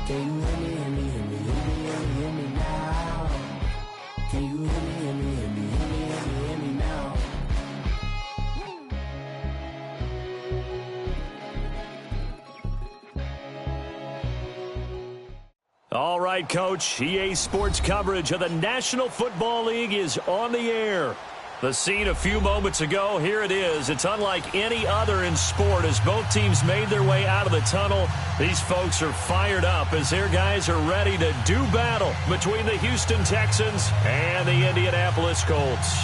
Can you hear me, hear me, hear me, hear me, hear me, hear me now? Can you hear me, hear me, hear me, hear me, hear me, hear me now? All right, Coach. EA Sports coverage of the National Football League is on the air. The scene a few moments ago, here it is. It's unlike any other in sport as both teams made their way out of the tunnel. These folks are fired up as their guys are ready to do battle between the Houston Texans and the Indianapolis Colts.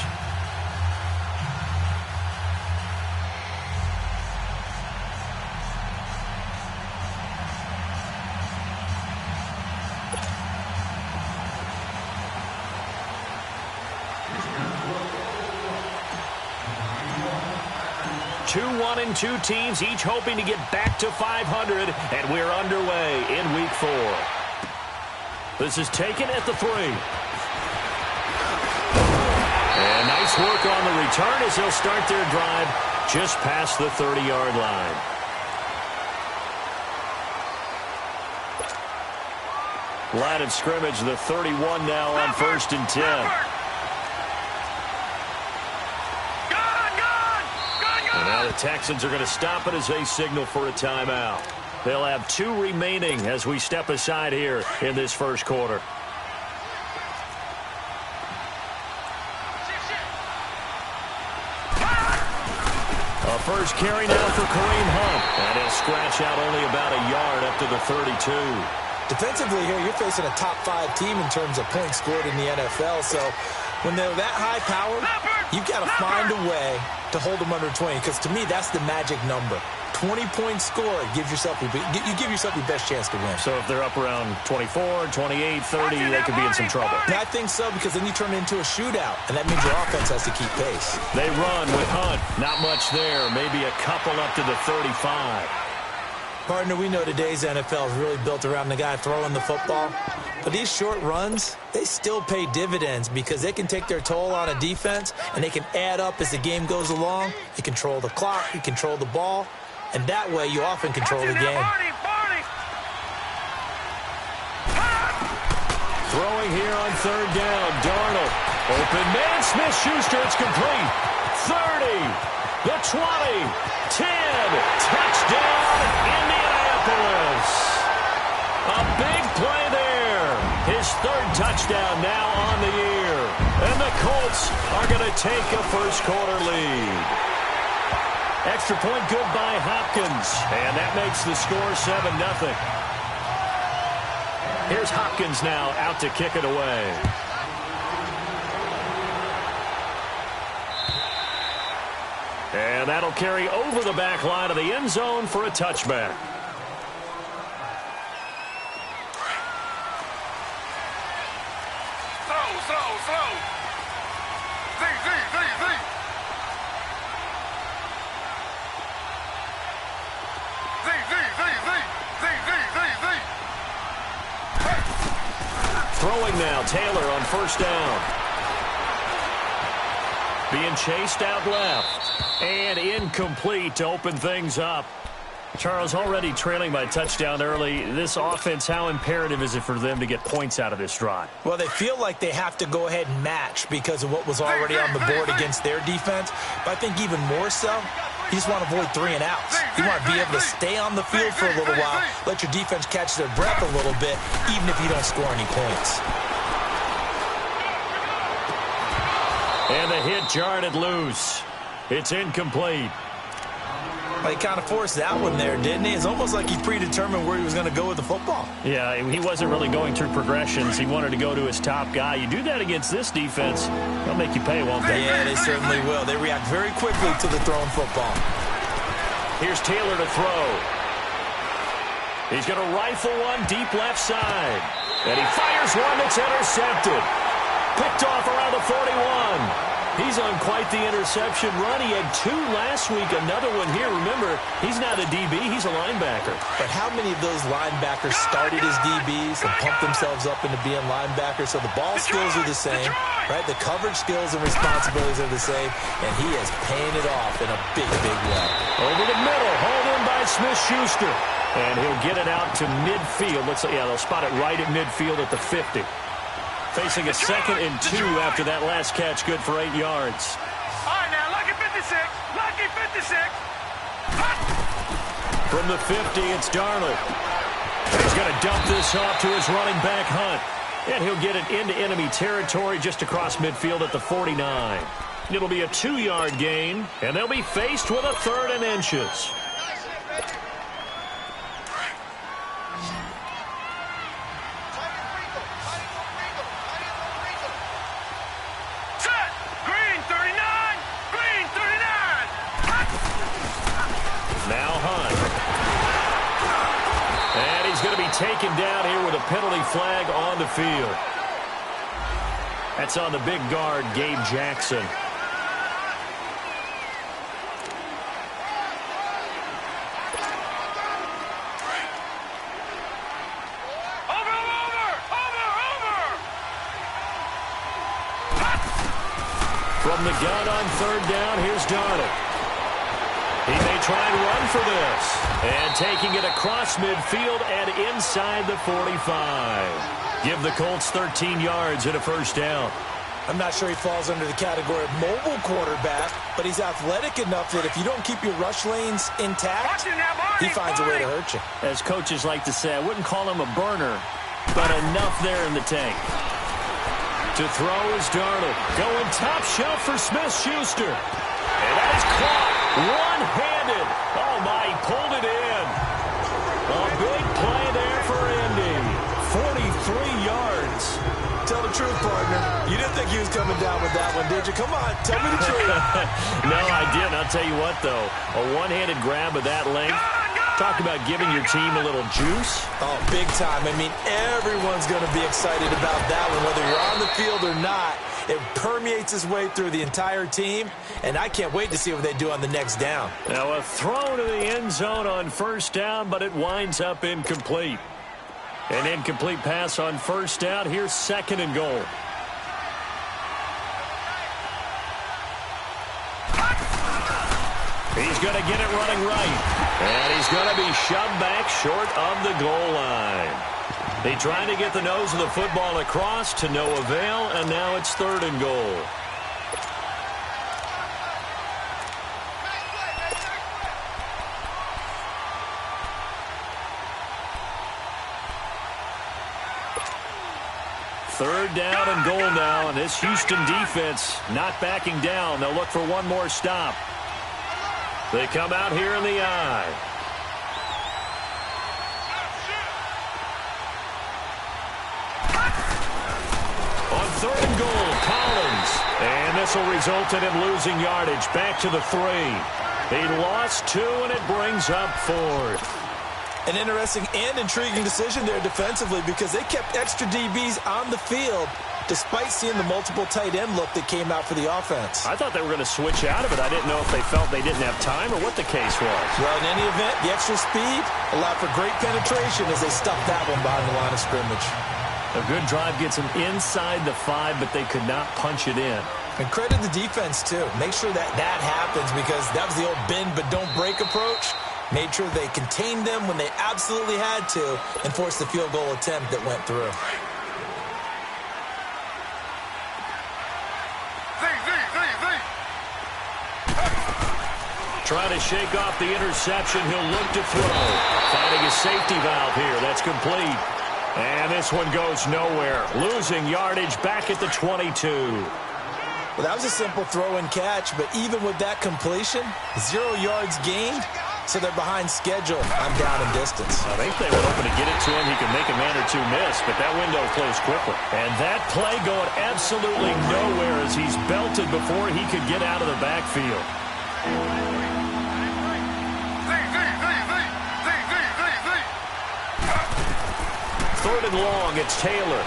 Two 1-2 teams, each hoping to get back to 500, and we're underway in Week 4. This is taken at the 3. And nice work on the return as they'll start their drive just past the 30-yard line. Line of scrimmage, the 31 now on 1st and 10. And now the Texans are going to stop it as they signal for a timeout. They'll have 2 remaining as we step aside here in this first quarter. A first carry now for Kareem Hunt. And he'll scratch out only about a yard up to the 32. Defensively here, you're facing a top 5 team in terms of points scored in the NFL. So when they're that high powered, you've got to find a way to hold them under 20, because to me, that's the magic number. 20-point score gives yourself you give yourself your best chance to win. So if they're up around 24, 28, 30, they could be in some trouble. And I think so, because then you turn it into a shootout, and that means your offense has to keep pace. They run with Hunt. Not much there. Maybe a couple up to the 35. Partner, we know today's NFL is really built around the guy throwing the football. But these short runs, they still pay dividends because they can take their toll on a defense, and they can add up as the game goes along. You control the clock, you control the ball, and that way you often control the game. Throwing here on 3rd down, Darnold. Open man, Smith-Schuster, it's complete. 30, the 20, 10, touchdown, Indianapolis. A big play there. His 3rd touchdown now on the year. And the Colts are going to take a first quarter lead. Extra point good by Hopkins. And that makes the score 7-0. Here's Hopkins now out to kick it away. And that'll carry over the back line of the end zone for a touchback. Throwing now, Taylor on 1st down. Being chased out left. And incomplete to open things up. Charles, already trailing by touchdown early. This offense, how imperative is it for them to get points out of this drive? Well, they feel like they have to go ahead and match because of what was already on the board against their defense. But I think even more so, you just want to avoid 3 and outs. You want to be able to stay on the field for a little while, let your defense catch their breath a little bit, even if you don't score any points. And the hit jarred it loose. It's incomplete. Well, he kind of forced that one there, didn't he? It's almost like he predetermined where he was going to go with the football. Yeah, he wasn't really going through progressions. He wanted to go to his top guy. You do that against this defense, they'll make you pay, won't they? Yeah, they certainly will. They react very quickly to the thrown football. Here's Taylor to throw. He's going to rifle one deep left side. And he fires one that's intercepted. Picked off around the 41. He's on quite the interception run. He had 2 last week, another one here. Remember, he's not a DB, he's a linebacker. But how many of those linebackers started as DBs and pumped themselves up into being linebackers? So the ball skills are the same, right? The coverage skills and responsibilities are the same, and he has paying it off in a big, big way. Over the middle, hauled in by by Smith-Schuster. And he'll get it out to midfield. They'll spot it right at midfield at the 50. Facing a 2nd and 2 after that last catch, good for 8 yards. All right, now, lucky 56. Lucky 56. From the 50, it's Darnold. He's going to dump this off to his running back, Hunt. And he'll get it into enemy territory just across midfield at the 49. It'll be a 2-yard gain, and they'll be faced with a 3rd and inches. Taken down here with a penalty flag on the field. That's on the big guard, Gabe Jackson. From the gun on 3rd down, here's Darnold. He may try and run for this. And taking it across midfield and inside the 45. Give the Colts 13 yards and a 1st down. I'm not sure he falls under the category of mobile quarterback, but he's athletic enough that if you don't keep your rush lanes intact, he finds a way to hurt you. As coaches like to say, I wouldn't call him a burner, but enough there in the tank. To throw is Darnold. Going top shelf for Smith-Schuster. And that is caught. One-handed. Oh, my, he pulled it in. A big play there for Indy. 43 yards. Tell the truth, partner. You didn't think he was coming down with that one, did you? Come on, tell me the truth. No, I didn't. I'll tell you what, though. A one-handed grab of that length. Talk about giving your team a little juice. Oh, big time. I mean, everyone's going to be excited about that one, whether you're on the field or not. It permeates its way through the entire team, and I can't wait to see what they do on the next down. Now a throw to the end zone on 1st down, but it winds up incomplete. An incomplete pass on 1st down. Here's 2nd and goal. He's going to get it running right. And he's going to be shoved back short of the goal line. They tried to get the nose of the football across to no avail, and now it's 3rd and goal. Third down and goal now, and this Houston defense not backing down. They'll look for one more stop. They come out here in the eye. On 3rd and goal, Collins. And this will result in him losing yardage back to the 3. He lost 2, and it brings up 4th. An interesting and intriguing decision there defensively because they kept extra DBs on the field despite seeing the multiple tight end look that came out for the offense. I thought they were going to switch out of it. I didn't know if they felt they didn't have time or what the case was. Well, in any event, the extra speed allowed for great penetration as they stuffed that one behind the line of scrimmage. A good drive gets them inside the 5, but they could not punch it in. And credit the defense, too. Make sure that happens because that was the old bend but don't break approach. Made sure they contained them when they absolutely had to and forced the field goal attempt that went through. Trying to shake off the interception. He'll look to throw. Finding a safety valve here. That's complete. And this one goes nowhere. Losing yardage back at the 22. Well, that was a simple throw and catch, but even with that completion, 0 yards gained, so they're behind schedule on down and distance. I think they were hoping to get it to him. He could make a man or two miss, but that window closed quickly. And that play going absolutely nowhere as he's belted before he could get out of the backfield. Third and long, it's Taylor.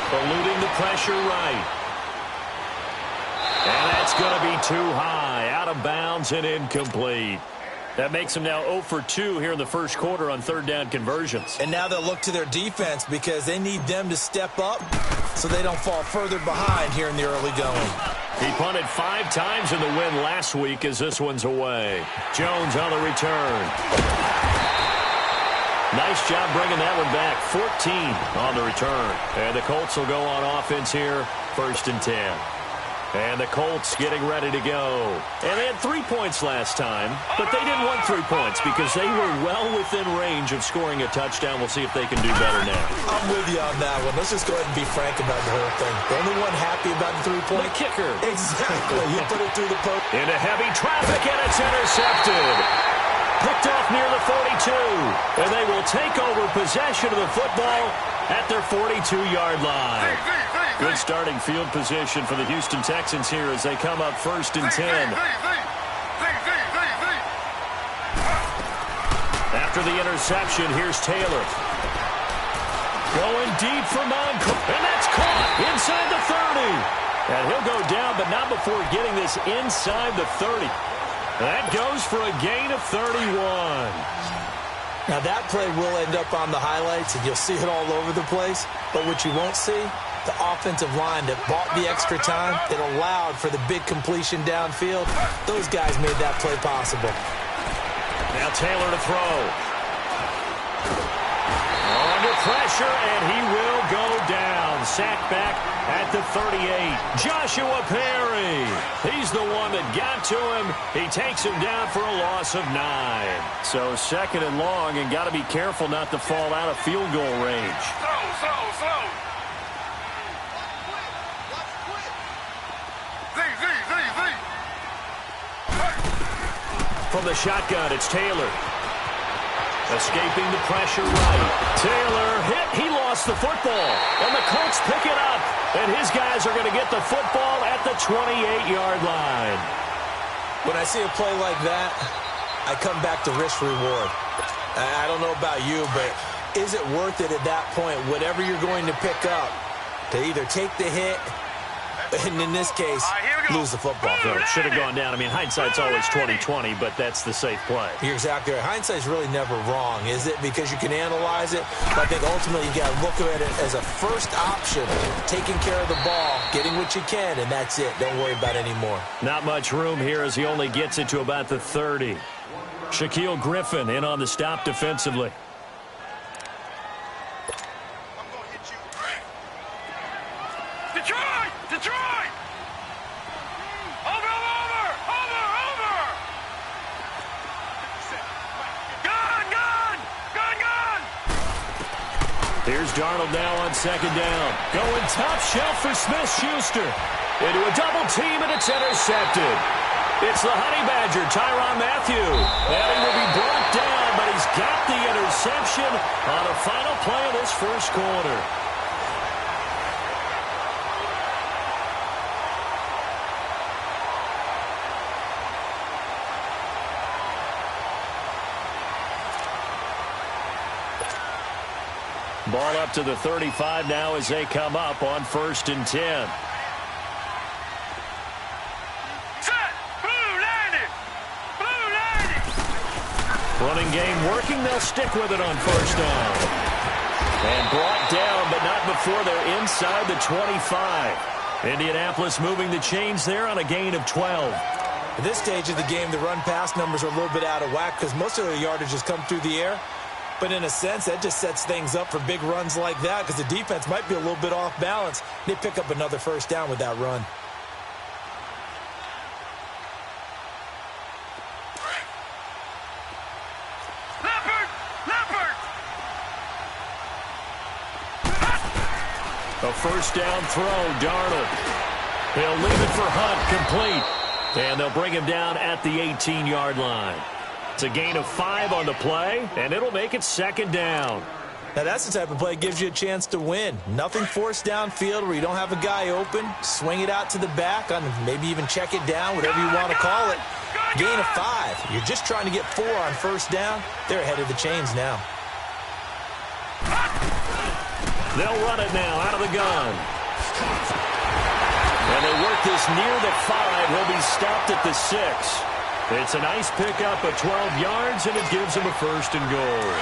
Eluding the pressure right. And that's going to be too high, out of bounds and incomplete. That makes them now 0 for 2 here in the first quarter on third down conversions. And now they'll look to their defense because they need them to step up so they don't fall further behind here in the early going. He punted 5 times in the win last week as this one's away. Jones on the return. Nice job bringing that one back. 14 on the return. And the Colts will go on offense here, 1st and 10. And the Colts getting ready to go. And they had 3 points last time, but they didn't want 3 points because they were well within range of scoring a touchdown. We'll see if they can do better now. I'm with you on that one. Let's just go ahead and be frank about the whole thing. The only one happy about the 3-point. The kicker. Exactly. You put it through the post. Into heavy traffic, and it's intercepted. Picked off near the 42. And they will take over possession of the football at their 42-yard line. Good starting field position for the Houston Texans here as they come up 1st and 10. After the interception, here's Taylor. Going deep for Moncrief, and that's caught inside the 30. And he'll go down, but not before getting this inside the 30. That goes for a gain of 31. Now, that play will end up on the highlights, and you'll see it all over the place. But what you won't see, the offensive line that bought the extra time, that allowed for the big completion downfield, those guys made that play possible. Now Taylor to throw. Under pressure, and he will go down. Sacked back at the 38. Joshua Perry. He's the one that got to him. He takes him down for a loss of 9. So 2nd and long, and got to be careful not to fall out of field goal range. Slow. From the shotgun, it's Taylor. Escaping the pressure right. Taylor hit. He lost the football. And the Colts pick it up. And his guys are going to get the football at the 28-yard line. When I see a play like that, I come back to risk-reward. I don't know about you, but is it worth it at that point, whatever you're going to pick up, to either take the hit, and in this case, lose the football? So it should have gone down. I mean, hindsight's always 20/20, but that's the safe play. You're exactly right. Hindsight's really never wrong, is it? Because you can analyze it. But I think ultimately you got to look at it as a first option, taking care of the ball, getting what you can, and that's it. Don't worry about it anymore. Not much room here as he only gets it to about the 30. Shaquille Griffin in on the stop defensively. Detroit! Over! Gun! Here's Darnold now on 2nd down. Going top shelf for Smith-Schuster. Into a double team, and it's intercepted. It's the Honey Badger, Tyrann Mathieu. And he will be brought down, but he's got the interception on the final play of this 1st quarter. Ball up to the 35 now as they come up on 1st and 10. Set! Blue landed! Running game working. They'll stick with it on 1st down. And brought down, but not before they're inside the 25. Indianapolis moving the chains there on a gain of 12. At this stage of the game, the run-pass numbers are a little bit out of whack because most of their yardage has come through the air. But in a sense, that just sets things up for big runs like that because the defense might be a little bit off balance. They pick up another 1st down with that run. Leopard! A 1st down throw, Darnold. He'll leave it for Hunt, complete. And they'll bring him down at the 18-yard line. It's a gain of 5 on the play, and it'll make it 2nd down. Now, that's the type of play that gives you a chance to win. Nothing forced downfield where you don't have a guy open. Swing it out to the back, maybe even check it down, whatever you want to call it. Gain of 5. You're just trying to get 4 on 1st down. They're ahead of the chains now. They'll run it now out of the gun. And they work this near the 5. He'll be stopped at the 6. It's a nice pickup of 12 yards, and it gives him a 1st and goal.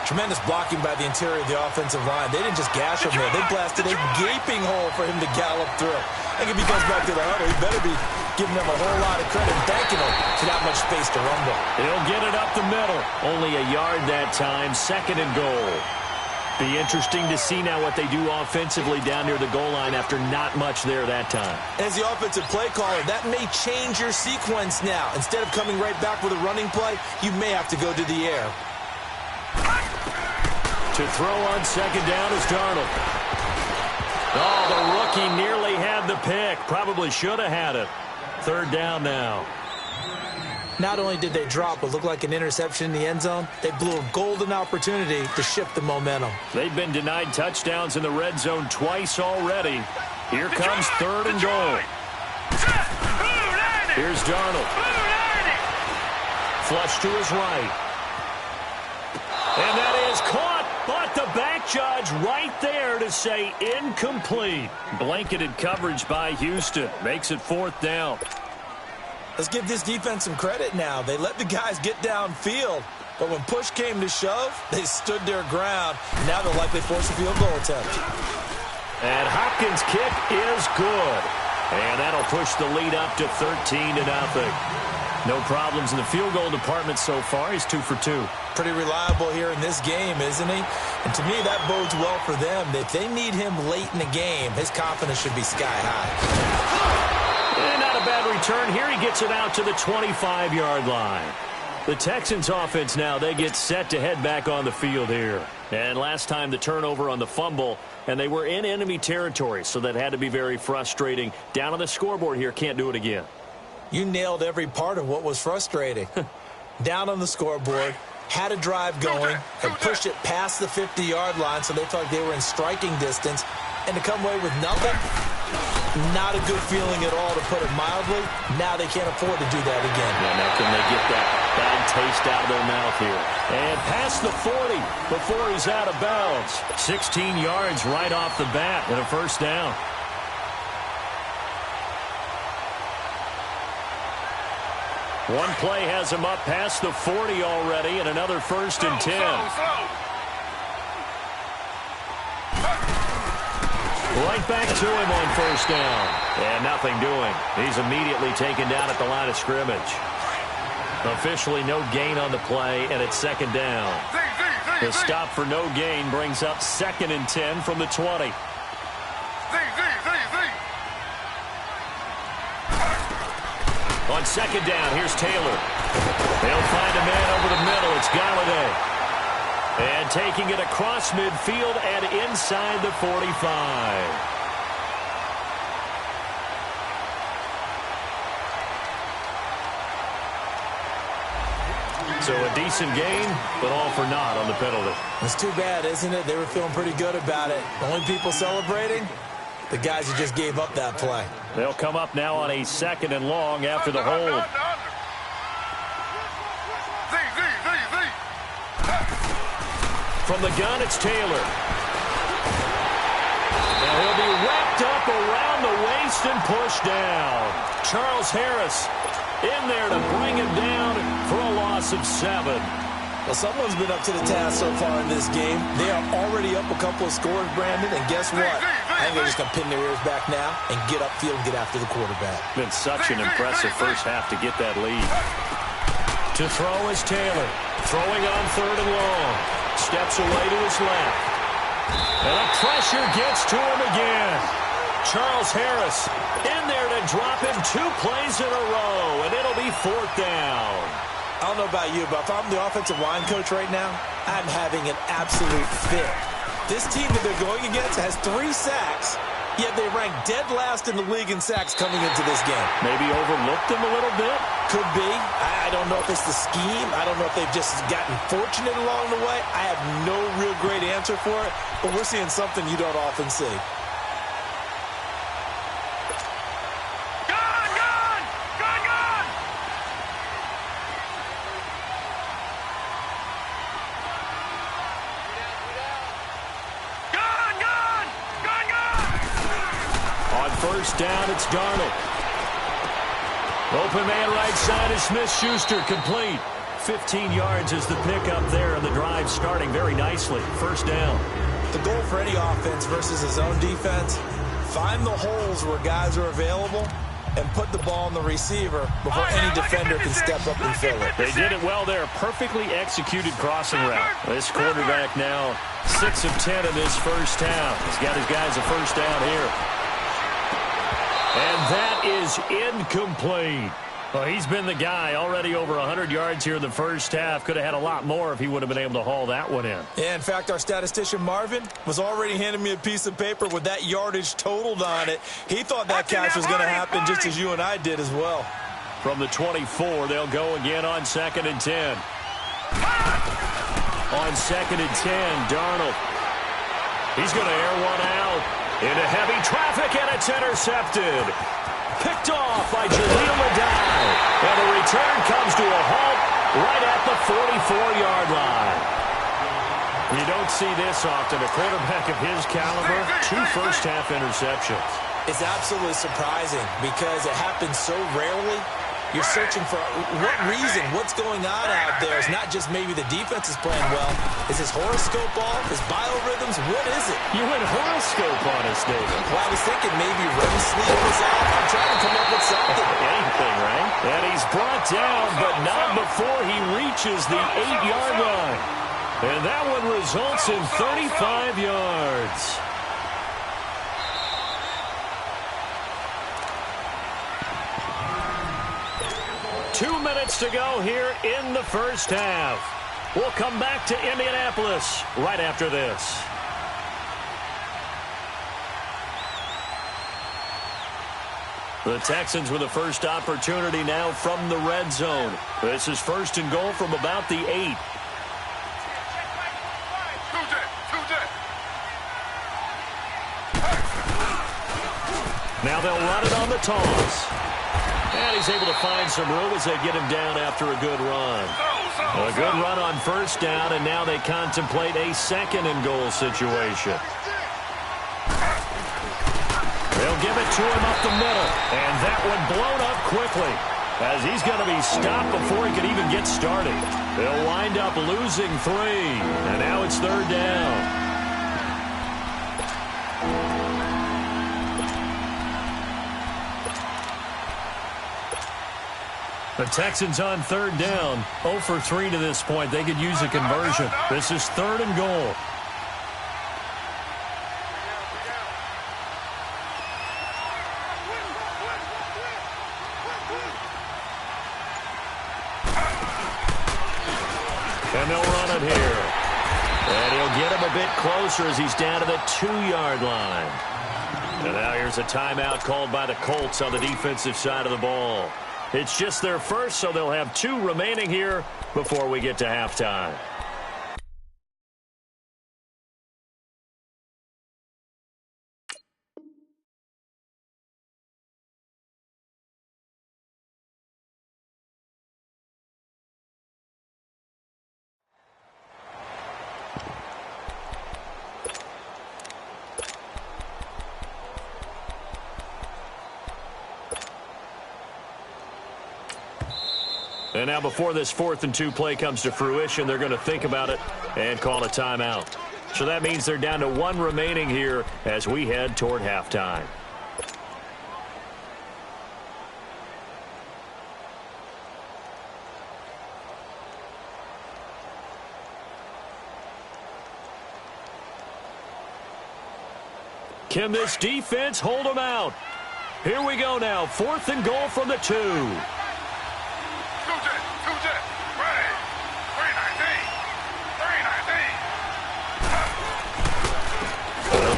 Tremendous blocking by the interior of the offensive line. They didn't just gash him there. They blasted a gaping hole for him to gallop through. I think if he goes back to the huddle, he better be giving them a whole lot of credit, thanking them for that much space to rumble. He'll get it up the middle. Only a yard that time. 2nd and goal. Be interesting to see now what they do offensively down near the goal line after not much there that time. As the offensive play caller, that may change your sequence now. Instead of coming right back with a running play, you may have to go to the air. To throw on 2nd down is Darnold. Oh, the rookie nearly had the pick. Probably should have had it. 3rd down now. Not only did they drop what looked like an interception in the end zone, they blew a golden opportunity to shift the momentum. They've been denied touchdowns in the red zone twice already. Here comes 3rd and goal. Here's Darnold. Flush to his right. And that is caught, but the back judge right there to say incomplete. Blanketed coverage by Houston. Makes it 4th down. Let's give this defense some credit now. They let the guys get downfield, but when push came to shove, they stood their ground. Now they'll likely force a field goal attempt. And Hopkins' kick is good. And that'll push the lead up to 13-0. No problems in the field goal department so far. He's 2 for 2. Pretty reliable here in this game, isn't he? And to me, that bodes well for them. If they need him late in the game, his confidence should be sky high. And not a bad return here. He gets it out to the 25-yard line. The Texans offense now, they get set to head back on the field here. And last time the turnover on the fumble, and they were in enemy territory, so that had to be very frustrating. Down on the scoreboard here, can't do it again. You nailed every part of what was frustrating. Down on the scoreboard, had a drive going, and pushed it past the 50-yard line, so they thought they were in striking distance, and to come away with nothing, not a good feeling at all, to put it mildly. Now they can't afford to do that again. Yeah, now can they get that bad taste out of their mouth here? And past the 40 before he's out of bounds. 16 yards right off the bat and a 1st down. One play has him up past the 40 already, and another 1st and 10. Right back to him on 1st down. And nothing doing. He's immediately taken down at the line of scrimmage. Officially no gain on the play, and it's 2nd down. The stop for no gain brings up 2nd and 10 from the 20. On 2nd down, here's Taylor. They'll find a man over the middle. It's Galladay. And taking it across midfield and inside the 45. So a decent gain, but all for naught on the penalty. It's too bad, isn't it? They were feeling pretty good about it. The only people celebrating, the guys who just gave up that play. They'll come up now on a 2nd and long after the hold. From the gun, it's Taylor. Now he'll be wrapped up around the waist and pushed down. Charles Harris in there to bring him down for a loss of 7. Well, someone's been up to the task so far in this game. They are already up a couple of scores, Brandon, and guess what? I think they're just going to pin their ears back now and get upfield and get after the quarterback. Been such an impressive first half to get that lead. To throw is Taylor. Throwing on 3rd and long. Steps away to his left. And the pressure gets to him again. Charles Harris in there to drop him 2 plays in a row, and it'll be 4th down. I don't know about you, but if I'm the offensive line coach right now, I'm having an absolute fit. This team that they're going against has 3 sacks, yet they rank dead last in the league in sacks coming into this game. Maybe overlooked them a little bit? Could be. I don't know if it's the scheme. I don't know if they've just gotten fortunate along the way. I have no real great answer for it, but we're seeing something you don't often see. First down, it's Darnold. Open man right side is Smith-Schuster, complete. 15 yards is the pickup there in the drive. drive starting very nicely. First down. The goal for any offense versus his own defense, find the holes where guys are available and put the ball on the receiver before any defender can step up and fill it. They did it well there. Perfectly executed crossing route. This quarterback now 6 of 10 in this first half. He's got his guys a first down here. And that is incomplete. Well, he's been the guy already over 100 yards here in the first half. Could have had a lot more if he would have been able to haul that one in. Yeah, in fact, our statistician Marvin was already handing me a piece of paper with that yardage totaled on it. He thought that catch was going to happen just as you and I did as well. From the 24, they'll go again on 2nd and 10. On 2nd and 10, Darnold. He's going to air one out into heavy traffic, and it's intercepted. Picked off by Jaleel Adai. And the return comes to a halt right at the 44-yard line. You don't see this often. A quarterback of his caliber, 2 first-half interceptions. It's absolutely surprising because it happens so rarely. You're searching for what reason, what's going on out there. It's not just maybe the defense is playing well. Is his horoscope off? His biorhythms? What is it? You went horoscope on us, David. Well, I was thinking maybe REM sleep was off. I'm trying to come up with something. Anything, right? And he's brought down, but not before he reaches the 8-yard line. And that one results in 35 yards. Two minutes to go here in the first half. We'll come back to Indianapolis right after this. The Texans with the first opportunity now from the red zone. This is 1st and goal from about the 8. Now they'll run it on the toss. And he's able to find some room as they get him down after a good run. A good run on first down, and now they contemplate a 2nd and goal situation. They'll give it to him up the middle, and that one blown up quickly as he's going to be stopped before he can even get started. They'll wind up losing 3, and now it's 3rd down. The Texans on 3rd down, 0 for 3 to this point. They could use a conversion. This is 3rd and goal. And they'll run it here. And he'll get him a bit closer as he's down to the 2-yard line. And now here's a timeout called by the Colts on the defensive side of the ball. It's just their first, so they'll have 2 remaining here before we get to halftime. And now before this 4th and 2 play comes to fruition, they're going to think about it and call a timeout. So that means they're down to 1 remaining here as we head toward halftime. Can this defense hold them out? Here we go now. 4th and goal from the 2.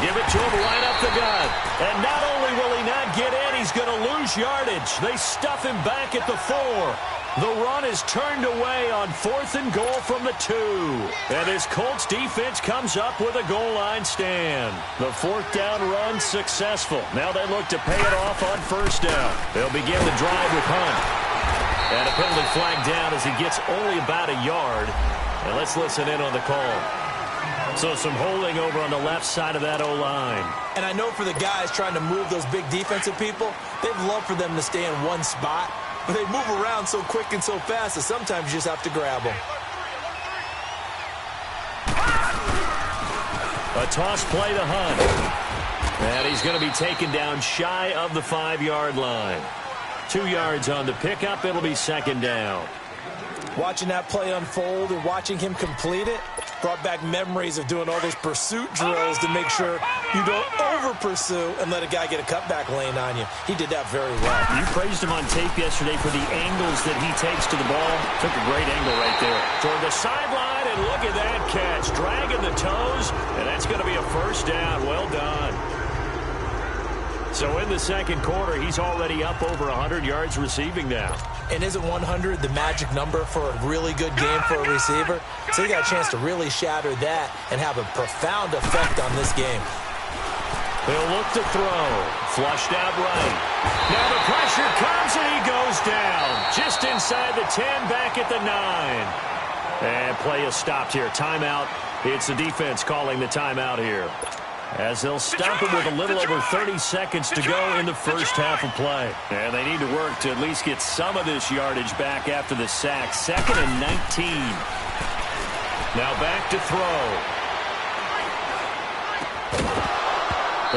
Give it to him right up the gut. And not only will he not get in, he's going to lose yardage. They stuff him back at the 4. The run is turned away on 4th and goal from the 2. And his Colts defense comes up with a goal line stand. The 4th down run successful. Now they look to pay it off on 1st down. They'll begin the drive with Hunt. And a penalty flag down as he gets only about a yard. And let's listen in on the call. So some holding over on the left side of that O-line. And I know for the guys trying to move those big defensive people, they'd love for them to stay in one spot. But they move around so quick and so fast that sometimes you just have to grab them. A toss play to Hunt. And he's going to be taken down shy of the 5-yard line. 2 yards on the pickup. It'll be second down. Watching that play unfold and watching him complete it brought back memories of doing all those pursuit drills to make sure you don't over-pursue and let a guy get a cutback lane on you. He did that very well. You praised him on tape yesterday for the angles that he takes to the ball. Took a great angle right there. Toward the sideline, and look at that catch. Dragging the toes, and that's going to be a first down. Well done. So in the second quarter, he's already up over 100 yards receiving now. And isn't 100 the magic number for a really good game for a receiver? So he got a chance to really shatter that and have a profound effect on this game. He'll look to throw. Flushed out right. Now the pressure comes and he goes down. Just inside the 10, back at the 9. And play is stopped here. Timeout. It's the defense calling the timeout here, as they'll stop him with a little over 30 seconds to go in the first half of play. And they need to work to at least get some of this yardage back after the sack. 2nd and 19. Now back to throw.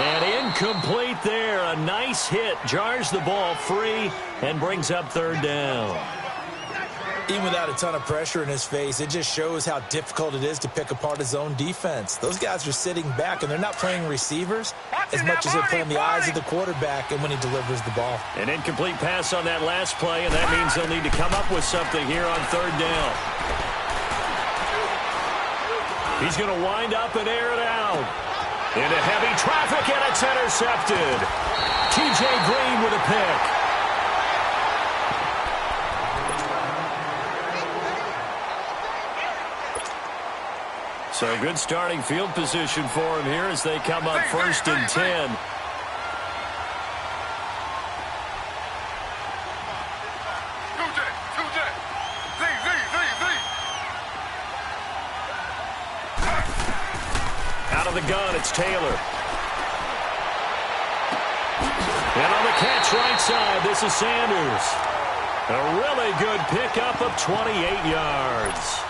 And incomplete there. A nice hit. Jars the ball free and brings up 3rd down. Even without a ton of pressure in his face, it just shows how difficult it is to pick apart his own defense. Those guys are sitting back, and they're not playing receivers as much as they're playing the eyes of the quarterback and when he delivers the ball. An incomplete pass on that last play, and that means they'll need to come up with something here on 3rd down. He's going to wind up and air it out. Into heavy traffic, and it's intercepted. T.J. Green with a pick. So good starting field position for him here as they come up 1st and 10. Out of the gun, it's Taylor. And on the catch right side, this is Sanders. A really good pickup of 28 yards.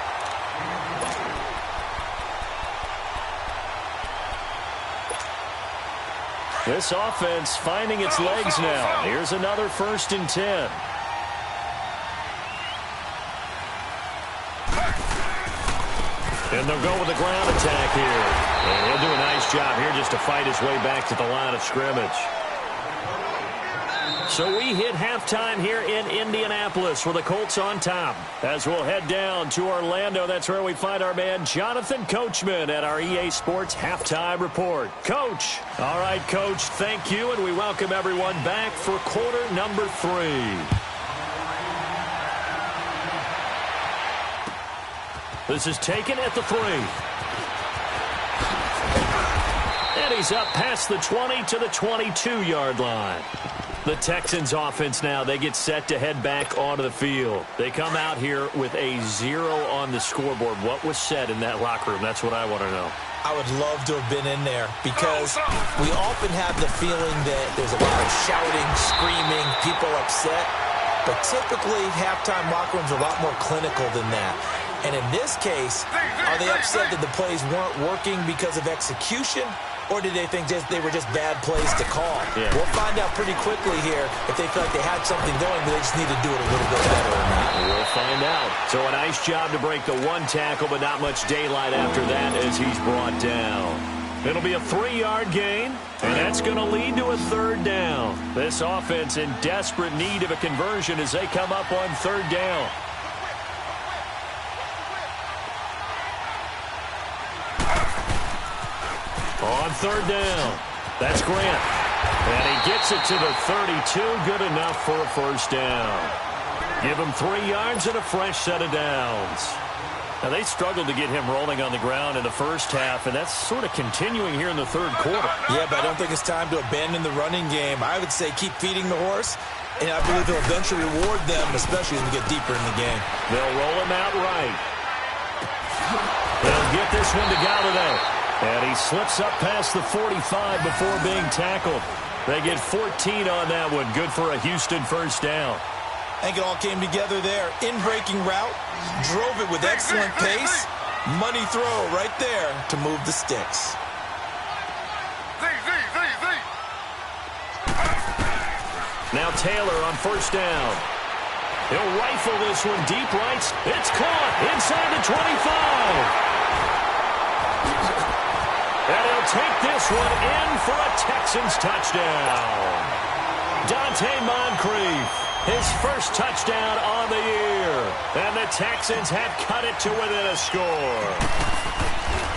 This offense finding its legs now. Here's another 1st and 10. And they'll go with the ground attack here. And he'll do a nice job here just to fight his way back to the line of scrimmage. So we hit halftime here in Indianapolis with the Colts on top. As we'll head down to Orlando, that's where we find our man Jonathan Coachman at our EA Sports Halftime Report. Coach. All right, Coach, thank you, and we welcome everyone back for quarter number 3. This is taken at the 3. And he's up past the 20 to the 22-yard line. The Texans offense now, they get set to head back onto the field. They come out here with a 0 on the scoreboard. What was said in that locker room? That's what I want to know. I would love to have been in there because we often have the feeling that there's a lot of shouting, screaming, people upset. But typically, halftime locker rooms are a lot more clinical than that. And in this case, are they upset that the plays weren't working because of execution? Or did they think they were just bad plays to call? Yeah. We'll find out pretty quickly here if they feel like they had something going, but they just need to do it a little bit better or not. We'll find out. So a nice job to break the 1 tackle, but not much daylight after that as he's brought down. It'll be a 3-yard gain, and that's going to lead to a 3rd down. This offense in desperate need of a conversion as they come up on 3rd down. On 3rd down, that's Grant. And he gets it to the 32, good enough for a first down. Give him 3 yards and a fresh set of downs. Now, they struggled to get him rolling on the ground in the first half, and that's sort of continuing here in the 3rd quarter. Yeah, but I don't think it's time to abandon the running game. I would say keep feeding the horse, and I believe they'll eventually reward them, especially as we get deeper in the game. They'll roll him out right. They'll get this one to Galladay. And he slips up past the 45 before being tackled. They get 14 on that one. Good for a Houston first down. I think it all came together there. In-breaking route, drove it with excellent pace. Money throw right there to move the sticks. Now Taylor on first down. He'll rifle this one deep right. It's caught inside the 25. And he'll take this one in for a Texans touchdown. Dante Moncrief, his first touchdown on the year. And the Texans have cut it to within a score.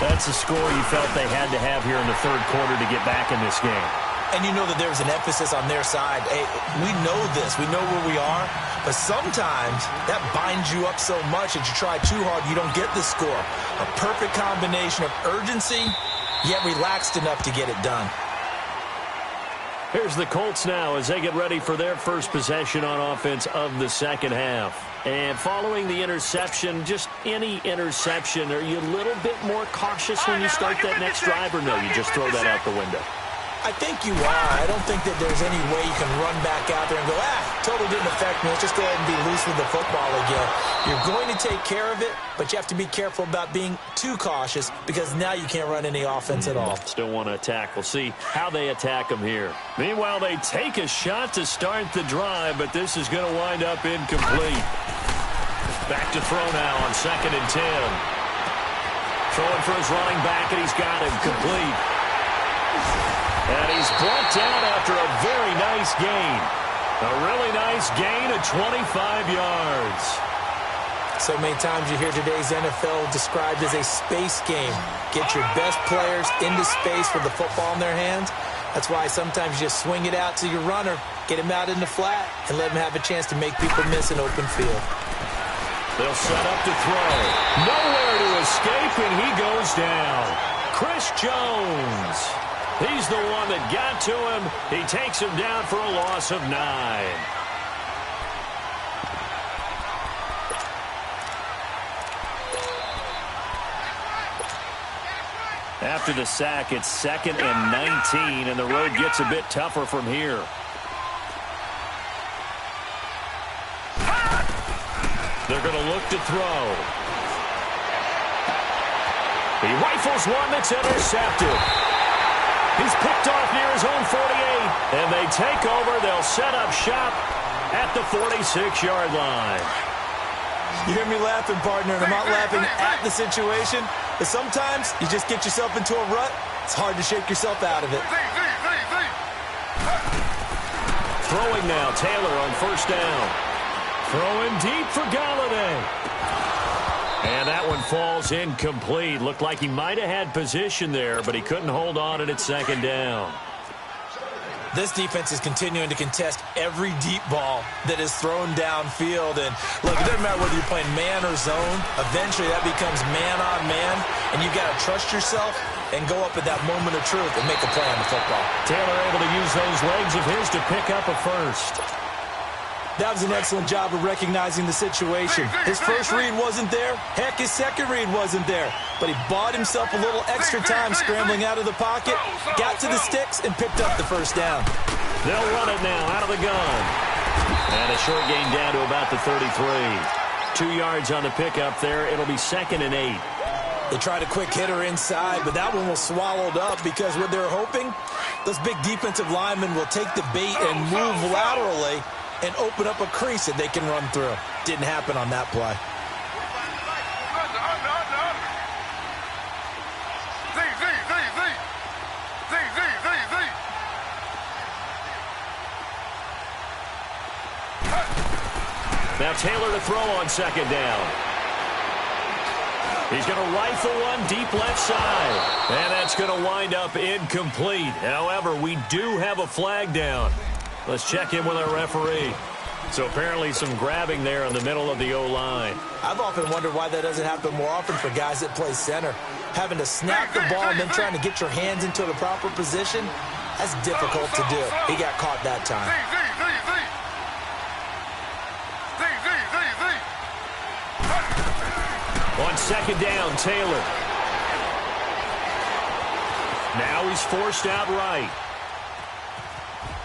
That's a score you felt they had to have here in the third quarter to get back in this game. And you know that there's an emphasis on their side. Hey, we know this. We know where we are. But sometimes that binds you up so much that you try too hard, you don't get the score. A perfect combination of urgency, yet relaxed enough to get it done. Here's the Colts now as they get ready for their first possession on offense of the second half. And following the interception, just any interception, are you a little bit more cautious when you start that next drive, or no, you just throw that out the window? I think you are. I don't think that there's any way you can run back out there and go, totally didn't affect me. Let's just go ahead and be loose with the football again. You're going to take care of it, but you have to be careful about being too cautious because now you can't run any offense at all. Still want to attack. We'll see how they attack them here. Meanwhile, they take a shot to start the drive, but this is going to wind up incomplete. Back to throw now on 2nd and 10. Throwing for his running back, and he's got him complete. And he's brought down after a very nice gain. A really nice gain of 25 yards. So many times you hear today's NFL described as a space game. Get your best players into space with the football in their hands. That's why sometimes you just swing it out to your runner, get him out in the flat, and let him have a chance to make people miss an open field. They'll set up to throw. Nowhere to escape, and he goes down. Chris Jones. He's the one that got to him. He takes him down for a loss of 9. After the sack, it's 2nd and 19, and the road gets a bit tougher from here. They're going to look to throw. He rifles one that's intercepted. He's picked off near his own 48, and they take over. They'll set up shop at the 46-yard line. You hear me laughing, partner, and I'm not laughing at the situation, but sometimes you just get yourself into a rut. It's hard to shake yourself out of it. Throwing now, Taylor on first down. Throwing deep for Galladay. And that one falls incomplete. Looked like he might have had position there, but he couldn't hold on at 2nd down. This defense is continuing to contest every deep ball that is thrown downfield. And look, it doesn't matter whether you're playing man or zone. Eventually that becomes man on man, and you've got to trust yourself and go up at that moment of truth and make a play on the football. Taylor able to use those legs of his to pick up a first. That was an excellent job of recognizing the situation. His first read wasn't there. Heck, his second read wasn't there. But he bought himself a little extra time scrambling out of the pocket, got to the sticks, and picked up the first down. They'll run it now out of the gun. And a short gain down to about the 33. 2 yards on the pickup there. It'll be 2nd and 8. They tried a quick hitter inside, but that one was swallowed up because what they're hoping, those big defensive linemen will take the bait and move laterally and open up a crease that they can run through. Didn't happen on that play. Now Taylor to throw on 2nd down. He's going to rifle one deep left side. And that's going to wind up incomplete. However, we do have a flag down. Let's check in with our referee. So apparently some grabbing there in the middle of the O-line. I've often wondered why that doesn't happen more often for guys that play center. Having to snap the ball and then trying to get your hands into the proper position, that's difficult to do. He got caught that time. On 2nd down, Taylor. Now he's forced out right.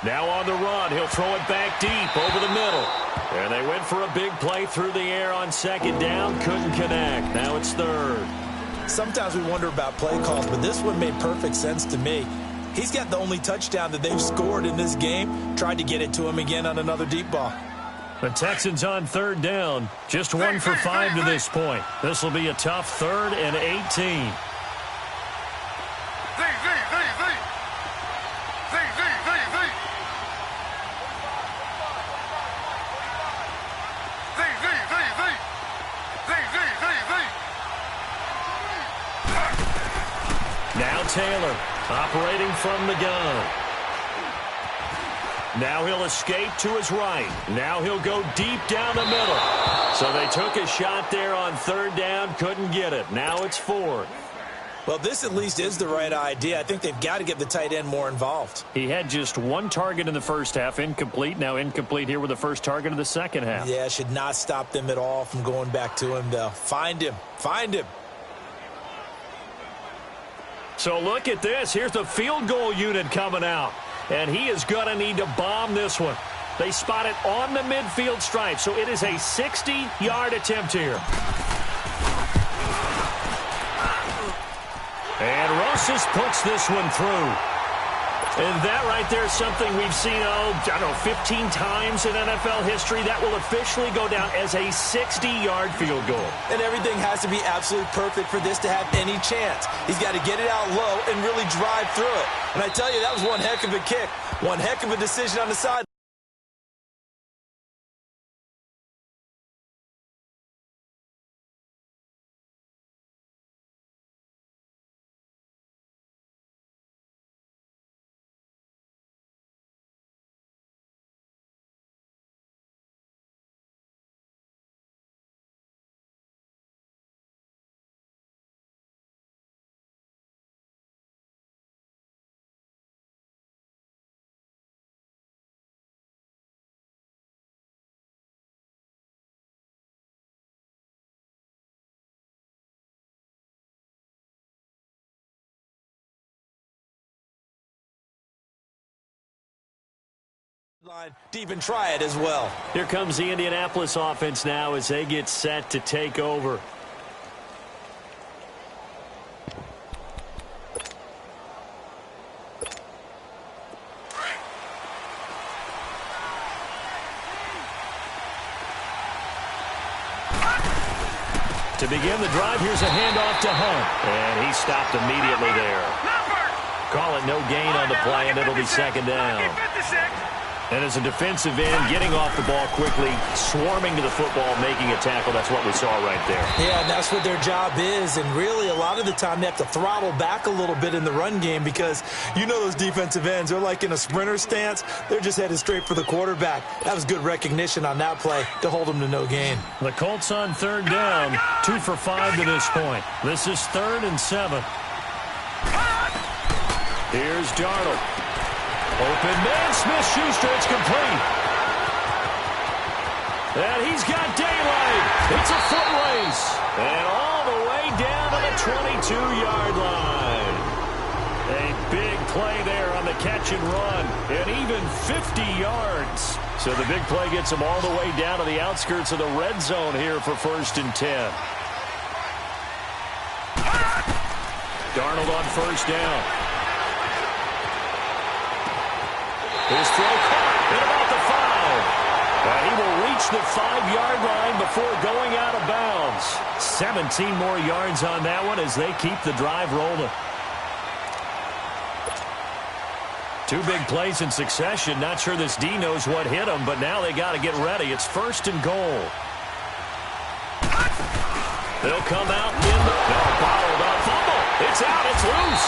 Now on the run, he'll throw it back deep over the middle. And they went for a big play through the air on 2nd down. Couldn't connect. Now it's 3rd. Sometimes we wonder about play calls, but this one made perfect sense to me. He's got the only touchdown that they've scored in this game. Tried to get it to him again on another deep ball. The Texans on third down. Just 1 for 5 to this point. This will be a tough 3rd and 18. Now Taylor operating from the gun. Now he'll escape to his right. Now he'll go deep down the middle. So they took a shot there on 3rd down, couldn't get it. Now it's 4th. Well, this at least is the right idea. I think they've got to get the tight end more involved. He had just 1 target in the first half, incomplete. Now incomplete here with the first target of the second half. Yeah, should not stop them at all from going back to him, though. Find him. Find him. So look at this. Here's the field goal unit coming out. And he is going to need to bomb this one. They spot it on the midfield stripe, so it is a 60-yard attempt here. And Rosas puts this one through. And that right there is something we've seen, I don't know, 15 times in NFL history. That will officially go down as a 60-yard field goal. And everything has to be absolutely perfect for this to have any chance. He's got to get it out low and really drive through it. And I tell you, that was one heck of a kick. One heck of a decision on the side. Line deep and try it as well. Here comes the Indianapolis offense now as they get set to take over. To begin the drive, here's a handoff to Hunt. And he stopped immediately there. Call it no gain on the play, and it'll be 2nd down. And as a defensive end, getting off the ball quickly, swarming to the football, making a tackle, that's what we saw right there. Yeah, and that's what their job is. And really, a lot of the time, they have to throttle back a little bit in the run game because you know those defensive ends, they're like in a sprinter stance. They're just headed straight for the quarterback. That was good recognition on that play to hold them to no gain. The Colts on 3rd down, 2 for 5 to this point. This is 3rd and 7. Here's Darnold. Open man, Smith-Schuster, it's complete. And he's got daylight. It's a foot race. And all the way down to the 22-yard line. A big play there on the catch and run. And even 50 yards. So the big play gets him all the way down to the outskirts of the red zone here for 1st and 10. Darnold on 1st down. His throw caught at about the 5. And he will reach the 5-yard line before going out of bounds. 17 more yards on that one as they keep the drive rolling. 2 big plays in succession. Not sure this D knows what hit him, but now they got to get ready. It's 1st and goal. They'll come out in the... No, bottled up. Fumble. It's out. It's loose.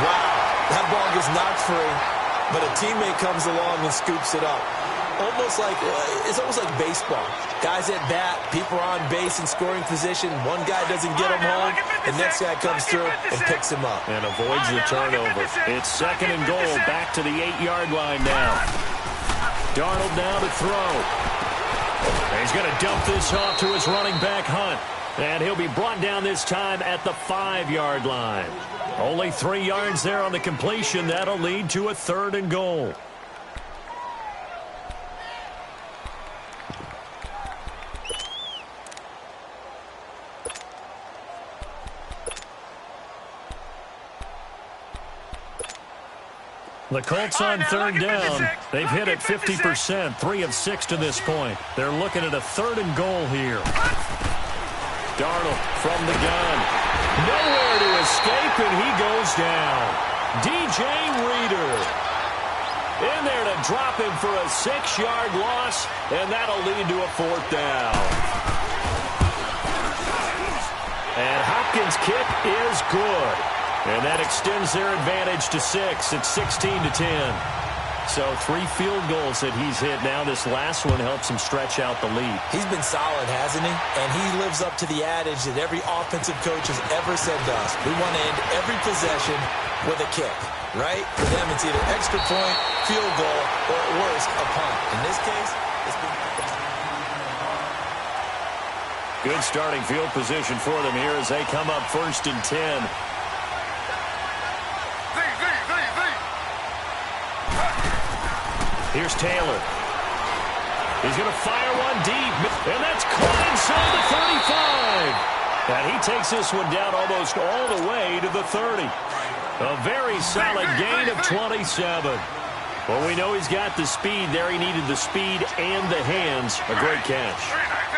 Wow. That ball gets knocked free. But a teammate comes along and scoops it up. It's almost like baseball. Guys at bat, people are on base in scoring position. One guy doesn't get him home. The next guy comes through and picks him up. And avoids the turnover. It's 2nd and goal. Back to the 8-yard line now. Darnold now to throw. And he's going to dump this off to his running back, Hunt. And he'll be brought down this time at the 5-yard line. Only 3 yards there on the completion. That'll lead to a 3rd and goal. The Colts on third down. They've hit it 50%, 3 of 6 to this point. They're looking at a 3rd and goal here. Darnold from the gun. Nowhere to escape, and he goes down. DJ Reader in there to drop him for a 6-yard loss, and that'll lead to a 4th down. And Hopkins' kick is good. And that extends their advantage to 6. It's 16-10. So 3 field goals that he's hit now. This last one helps him stretch out the lead. He's been solid, hasn't he? And he lives up to the adage that every offensive coach has ever said to us. We want to end every possession with a kick, right? For them, it's either extra point, field goal, or at worst, a punt. In this case, it's been... Good starting field position for them here as they come up 1st and 10. Here's Taylor. He's going to fire one deep, and that's caught inside the 35. And he takes this one down almost all the way to the 30. A very solid gain of 27. Well, we know he's got the speed there. He needed the speed and the hands. A great catch.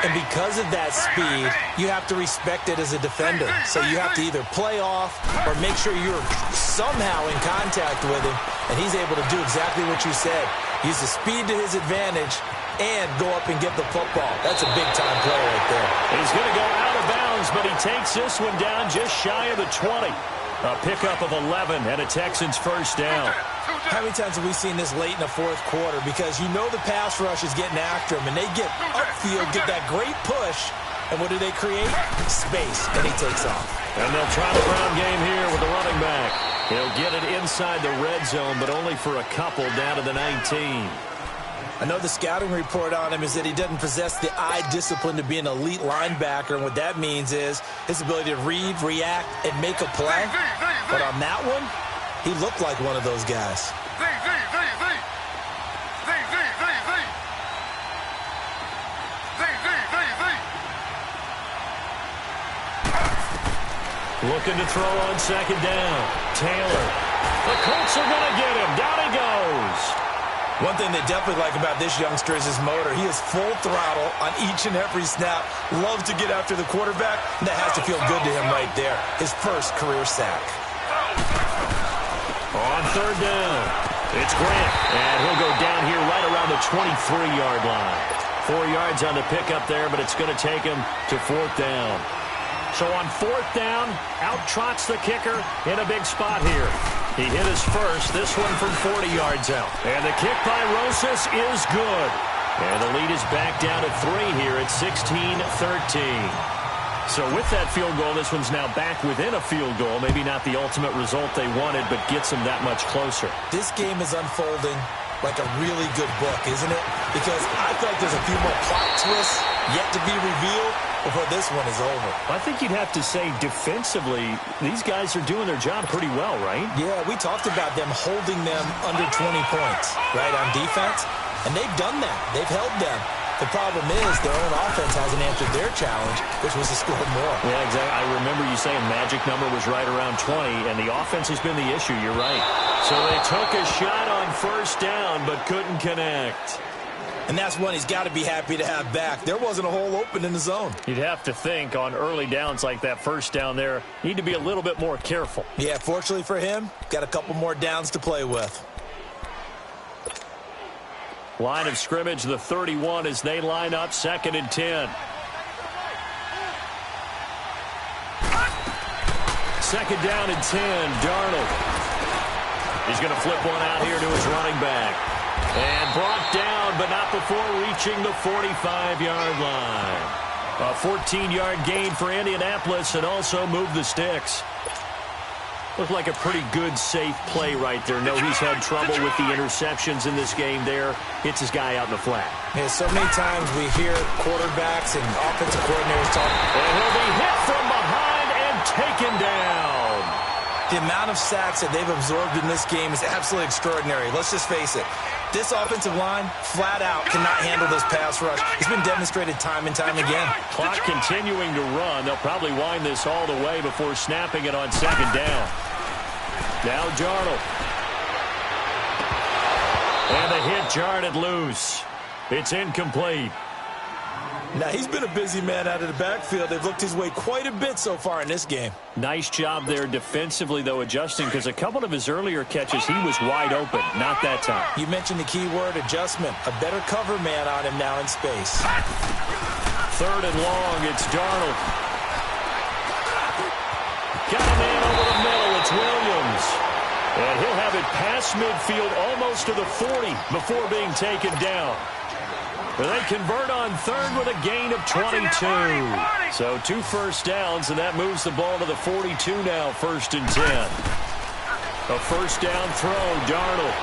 And because of that speed, you have to respect it as a defender. So you have to either play off or make sure you're somehow in contact with him, and he's able to do exactly what you said. Use the speed to his advantage and go up and get the football. That's a big-time play right there. He's going to go out of bounds, but he takes this one down just shy of the 20. A pickup of 11 and a Texans 1st down. How many times have we seen this late in the 4th quarter? Because you know the pass rush is getting after him, and they get upfield, get that great push, and what do they create? Space, and he takes off. And they'll try the ground game here with the running back. He'll get it inside the red zone, but only for a couple down to the 19. I know the scouting report on him is that he doesn't possess the eye discipline to be an elite linebacker, and what that means is his ability to read, react, and make a play. But on that one, he looked like one of those guys. Looking to throw on 2nd down. Taylor. The Colts are going to get him. Down he goes. One thing they definitely like about this youngster is his motor. He is full throttle on each and every snap. Loves to get after the quarterback. And that has to feel good to him right there. His first career sack. On 3rd down, it's Grant. And he'll go down here right around the 23-yard line. 4 yards on the pickup there, but it's going to take him to 4th down. So on 4th down, out trots the kicker in a big spot here. He hit his first, this one from 40 yards out. And the kick by Rosas is good. And the lead is back down to 3 here at 16-13. So with that field goal, this one's now back within a field goal. Maybe not the ultimate result they wanted, but gets them that much closer. This game is unfolding like a really good book, isn't it? Because I feel like there's a few more plot twists yet to be revealed before this one is over. I think you'd have to say defensively, these guys are doing their job pretty well, right? Yeah, we talked about them holding them under 20 points, right, on defense. And they've done that. They've held them. The problem is their own offense hasn't answered their challenge, which was to score more. Yeah, exactly. I remember you saying magic number was right around 20, and the offense has been the issue. You're right. So they took a shot on 1st down, but couldn't connect. And that's one he's got to be happy to have back. There wasn't a hole open in the zone. You'd have to think on early downs like that 1st down there, need to be a little bit more careful. Yeah, fortunately for him, got a couple more downs to play with. Line of scrimmage, the 31 as they line up 2nd and 10. 2nd down and 10, Darnold. He's going to flip one out here to his running back. And brought down, but not before reaching the 45-yard line. A 14-yard gain for Indianapolis and also moved the sticks. Looked like a pretty good, safe play right there. No, he's had trouble with the interceptions in this game there. Hits his guy out in the flat. Yeah, so many times we hear quarterbacks and offensive coordinators talk. And he'll be hit from behind and taken down. The amount of sacks that they've absorbed in this game is absolutely extraordinary. Let's just face it. This offensive line, flat out, cannot handle this pass rush. It's been demonstrated time and time again. Clock continuing to run. They'll probably wind this all the way before snapping it on 2nd down. Now Darnold. And the hit jarred it loose. It's incomplete. Now, he's been a busy man out of the backfield. They've looked his way quite a bit so far in this game. Nice job there defensively, though, adjusting, because a couple of his earlier catches, he was wide open. Not that time. You mentioned the key word, adjustment. A better cover man on him now in space. Third and long, it's Darnold. Got a man over the middle, it's Williams. And he'll have it past midfield, almost to the 40, before being taken down. But they convert on third with a gain of 22. So 2 first downs, and that moves the ball to the 42 now, 1st and 10. A first down throw, Darnold.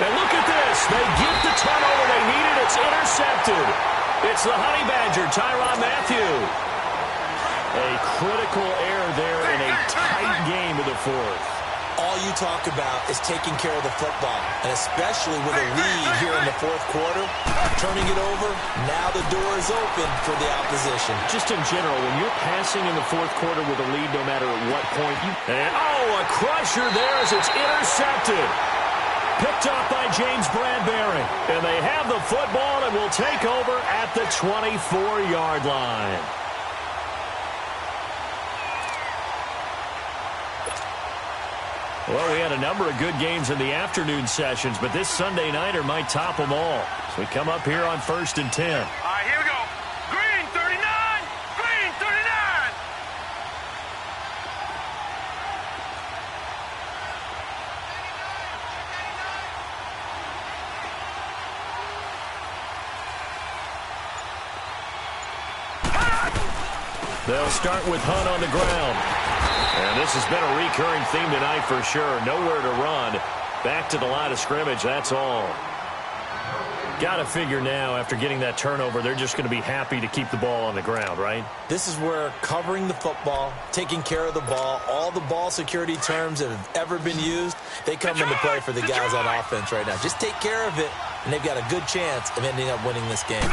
And look at this. They get the turnover they needed. It's intercepted. It's the Honey Badger, Tyrann Mathieu. A critical error there in a tight game of the 4th. All you talk about is taking care of the football, and especially with a lead here in the 4th quarter, turning it over, now the door is open for the opposition. Just in general, when you're passing in the 4th quarter with a lead, no matter at what point you... And, a crusher there as it's intercepted. Picked up by James Bradbury. And they have the football and will take over at the 24-yard line. Well, we had a number of good games in the afternoon sessions, but this Sunday nighter might top them all. So we come up here on 1st and 10. All right, here we go. Green 39. Green 39. They'll start with Hunt on the ground. And this has been a recurring theme tonight for sure. Nowhere to run. Back to the line of scrimmage, that's all. Got to figure now, after getting that turnover, they're just going to be happy to keep the ball on the ground, right? This is where covering the football, taking care of the ball, all the ball security terms that have ever been used, they come into play for the guys on offense right now. Just take care of it, and they've got a good chance of ending up winning this game.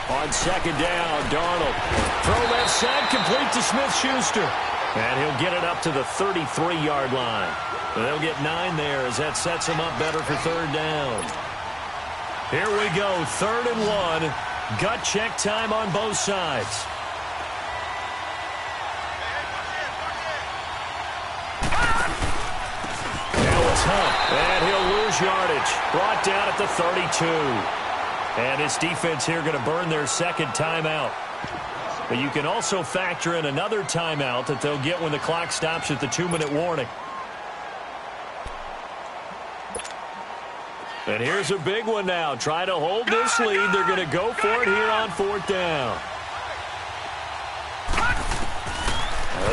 On 2nd down, Darnold. Throw left side, complete to Smith-Schuster. And he'll get it up to the 33-yard line. They'll get 9 there as that sets them up better for 3rd down. Here we go, 3rd and 1. Gut check time on both sides. Now it's Hunt, and he'll lose yardage. Brought down at the 32. And his defense here going to burn their 2nd timeout. But you can also factor in another timeout that they'll get when the clock stops at the 2-minute warning. And here's a big one now. Try to hold this lead. They're going to go for it here on 4th down.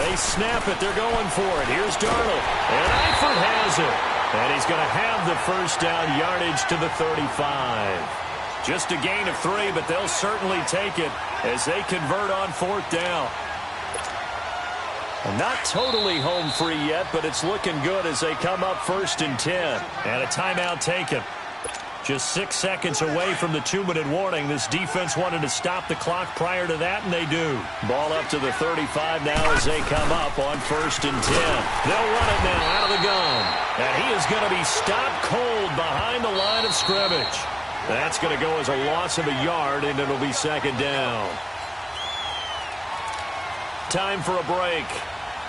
They snap it. They're going for it. Here's Darnold. And Eifert has it. And he's going to have the first down yardage to the 35. Just a gain of 3, but they'll certainly take it as they convert on 4th down. Not totally home free yet, but it's looking good as they come up 1st and 10. And a timeout taken. Just 6 seconds away from the 2-minute warning. This defense wanted to stop the clock prior to that, and they do. Ball up to the 35 now as they come up on 1st and 10. They'll run it now out of the gun. And he is going to be stopped cold behind the line of scrimmage. That's going to go as a loss of a yard, and it'll be 2nd down. Time for a break.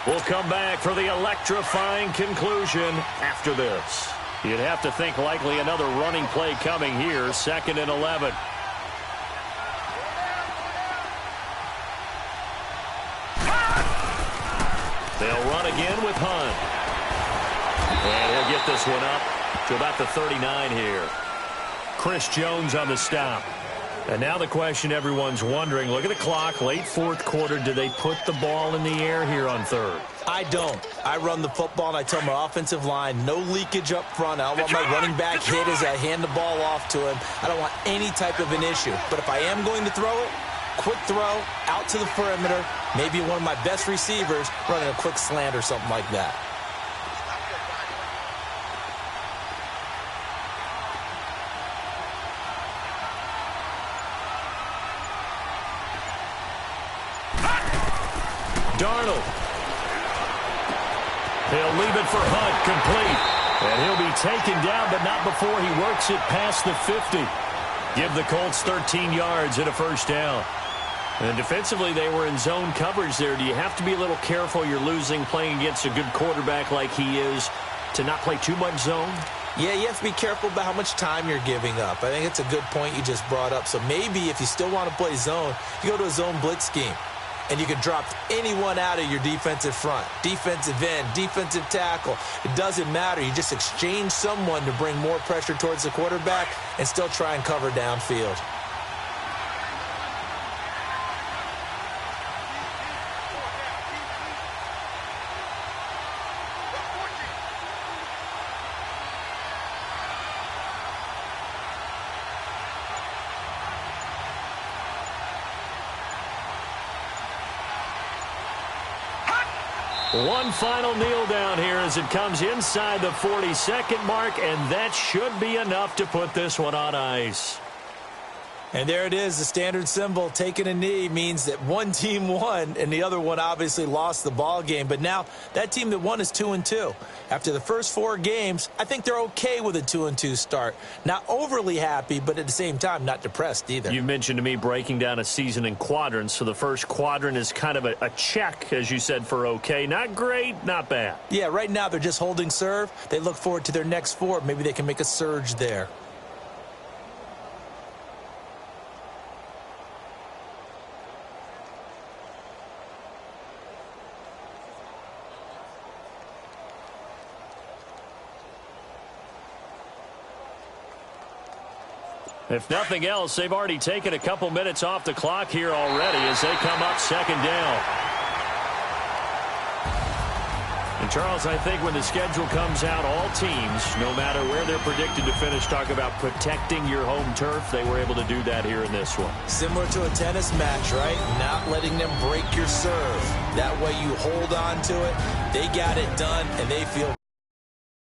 We'll come back for the electrifying conclusion after this. You'd have to think likely another running play coming here, 2nd and 11. They'll run again with Hunt. And he'll get this one up to about the 39 here. Chris Jones on the stop. And now the question everyone's wondering, look at the clock, late 4th quarter, do they put the ball in the air here on 3rd? I don't. I run the football, and I tell my offensive line, no leakage up front. I don't want my running back hit as I hand the ball off to him. I don't want any type of an issue. But if I am going to throw it, quick throw, out to the perimeter, maybe one of my best receivers running a quick slant or something like that. Darnold. He'll leave it for Hunt, complete. And he'll be taken down, but not before he works it past the 50. Give the Colts 13 yards and a first down. And defensively, they were in zone coverage there. Do you have to be a little careful? You're losing playing against a good quarterback like he is to not play too much zone? Yeah, you have to be careful about how much time you're giving up. I think it's a good point you just brought up. So maybe if you still want to play zone, you go to a zone blitz scheme. And you can drop anyone out of your defensive front, defensive end, defensive tackle. It doesn't matter. You just exchange someone to bring more pressure towards the quarterback and still try and cover downfield. One final kneel down here as it comes inside the 40-second mark, and that should be enough to put this one on ice. And there it is, the standard symbol. Taking a knee means that one team won, and the other one obviously lost the ball game. But now that team that won is 2-2. After the first 4 games, I think they're okay with a 2-2 start. Not overly happy, but at the same time, not depressed either. You mentioned to me breaking down a season in quadrants. So the first quadrant is kind of a check, as you said, for okay. Not great, not bad. Yeah, right now they're just holding serve. They look forward to their next 4. Maybe they can make a surge there. If nothing else, they've already taken a couple minutes off the clock here already as they come up second down. And, Charles, I think when the schedule comes out, all teams, no matter where they're predicted to finish, talk about protecting your home turf. They were able to do that here in this one. Similar to a tennis match, right? Not letting them break your serve. That way you hold on to it. They got it done, and they feel